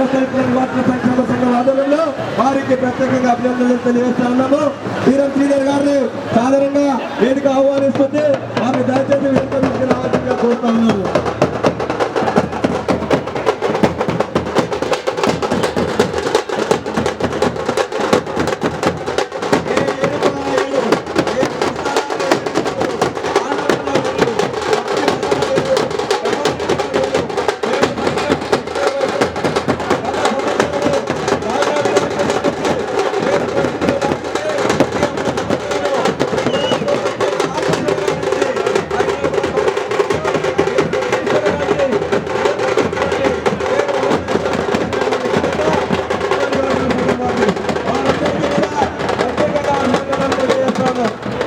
వార్తల సంక్షేమ సంఘం ఆధ్వర్యంలో వారికి ప్రత్యేకంగా అభినందనలు తెలియజేస్తా ఉన్నాము. వీరం శ్రీధర్ గారిని సాధారణంగా వేదిక ఆహ్వానిస్తుంది. వారిని దయచేసి వేదిక నుంచి రావాల్సిందిగా కోరుతా ఉన్నాము.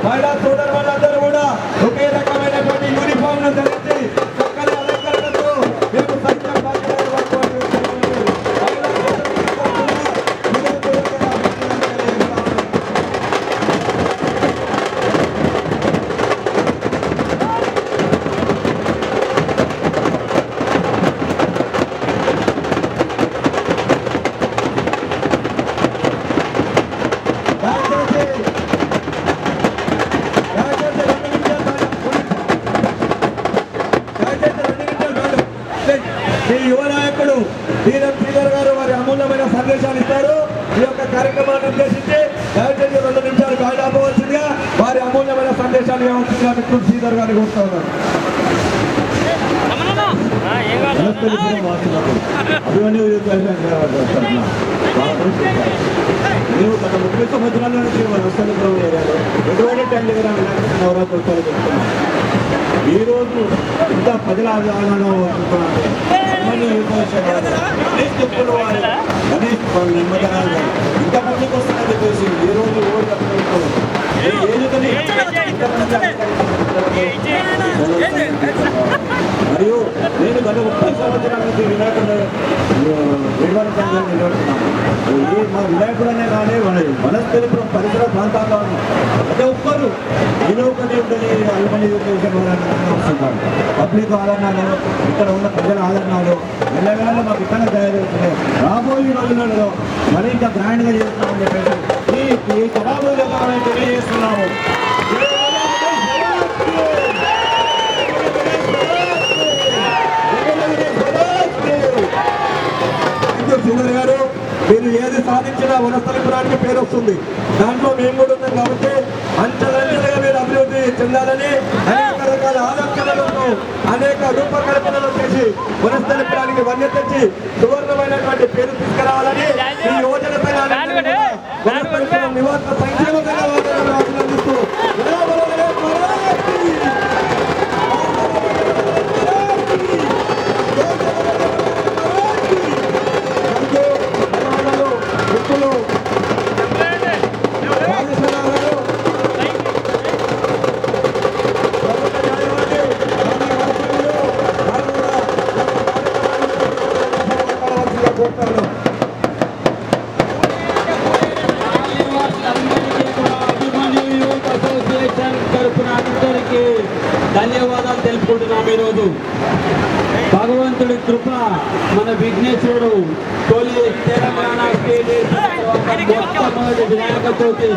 మహిళా సోదరు వాళ్ళందరూ కూడా ఒకే రకమైనటువంటి యూనిఫామ్ ను ధరించి చక్కని అలంకరణతో మేము సైన్యం ఈ యువ నాయకుడు వీరం శ్రీధర్ గారు వారి అమూల్యమైన సందేశాలు ఇస్తారు. ఈ యొక్క కార్యక్రమాన్ని ఉద్దేశించి దయచేసి 2 నిమిషాలు కాయడాపోవలసిందిగా వారి అమూల్యమైన సందేశాలు ఇవ్వాల్సిందిగా మిత్రుడు శ్రీధర్ గారిని కోరుతా ఉన్నారు. మేము గత 30 సంవత్సరాల నుంచి వనస్థలిపురం ఏరియాలో ఎటువంటి టైంలో నవరాత్రులు చెప్తున్నాం. ఈరోజు ఇంత ప్రజల ఆదరణ గణేష్ చెప్పులు వారు గణేష్ నిమ్మదనాలు ఇంత మందికి వస్తుందని చెప్పేసి ఈరోజు మరియు నేను గత 30 సంవత్సరాల నుంచి వినాయకుడు నిర్వహణ సంఘం నిర్వహిస్తున్నాను. మా వినాయకుడనే కానీ వనస్థలిపురం పరిసర ప్రాంతాల్లో ప్రతి ఒక్కరు ఏదో ఒకటి ఉందని అల్మని వస్తున్నారు. పబ్లిక్ ఆదరణలు, ఇక్కడ ఉన్న ప్రజల ఆదరణలు ఎల్లవేళ మాకు ఇక్కడ తయారవుతున్నాయి. రాబోయే రోజులలో మరి ఇంకా గ్రాండ్గా చేస్తున్నామని చెప్పేసి ఈ సభాములు తెలియజేస్తున్నాము. శ్రీధర్ గారు, మీరు ఏది సాధించినా వనస్థలిపురానికి పేరు వస్తుంది. దాంట్లో మేము కూడా ఉన్నాం కాబట్టి అంచెలంచెలుగా మీరు అభివృద్ధి చెందాలని అనేక రకాల ఆలోచనలతో అనేక రూపకల్పనలు చేసి వనస్థలిపురానికి వన్య తెచ్చి సువర్ణమైనటువంటి పేరు తీసుకురావాలని ఈ యువజన వనస్థలిపురం నివాస సంక్షేమ సంఘం అభినందిస్తూ ధన్యవాదాలు తెలుపుకుంటున్నాం. ఈరోజు భగవంతుడి కృప, మన విఘ్నేశ్వరుడు తొలి తెలంగాణ మొట్టమొదటి వినాయక చవితి